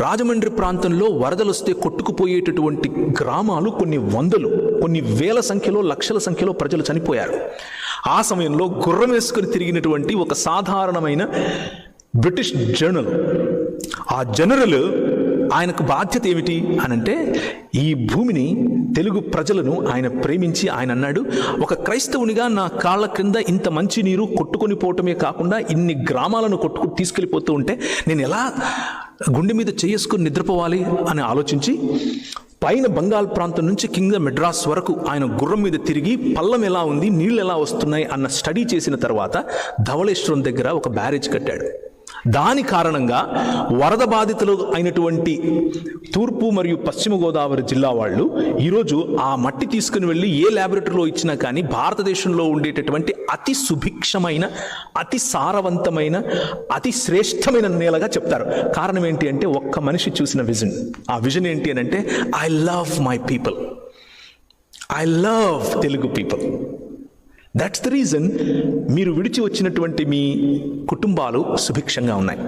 రాజమండ్రి ప్రాంతంలో వరదలు వస్తే కొట్టుకుపోయేటటువంటి గ్రామాలు కొన్ని వందలు, కొన్ని వేల సంఖ్యలో, లక్షల సంఖ్యలో ప్రజలు చనిపోయారు. ఆ సమయంలో గుర్రం వేసుకుని తిరిగినటువంటి ఒక సాధారణమైన బ్రిటిష్ జనరల్, ఆ జనరల్ ఆయనకు బాధ్యత ఏమిటి అనంటే, ఈ భూమిని, తెలుగు ప్రజలను ఆయన ప్రేమించి ఆయన అన్నాడు, ఒక క్రైస్తవునిగా నా కాళ్ళ క్రింద ఇంత మంచి నీరు కొట్టుకొని పోవటమే కాకుండా ఇన్ని గ్రామాలను తీసుకెళ్ళిపోతూ ఉంటే నేను ఎలా గుండె మీద చేసుకుని నిద్రపోవాలి అని ఆలోచించి పైన బంగాల్ ప్రాంతం నుంచి కింద మెడ్రాస్ వరకు ఆయన గుర్రం మీద తిరిగి పల్లం ఎలా ఉంది, నీళ్ళు ఎలా వస్తున్నాయి అన్న స్టడీ చేసిన తర్వాత ధవళేశ్వరం దగ్గర ఒక బ్యారేజ్ కట్టాడు. దాని కారణంగా వరద బాధితులు అయినటువంటి తూర్పు మరియు పశ్చిమ గోదావరి జిల్లా వాళ్ళు ఈరోజు ఆ మట్టి తీసుకుని వెళ్ళి ఏ ల్యాబొరేటరీలో ఇచ్చినా కానీ భారతదేశంలో ఉండేటటువంటి అతి సుభిక్షమైన, అతి సారవంతమైన, అతి శ్రేష్టమైన నేలగా చెప్తారు. కారణం ఏంటి అంటే, ఒక్క మనిషి చూసిన విజన్. ఆ విజన్ ఏంటి అని అంటే, I love my people, I love Telugu people. That's the reason మీరు విడిచి వచ్చినటువంటి మీ కుటుంబాలు సుభిక్షంగా ఉన్నాయి.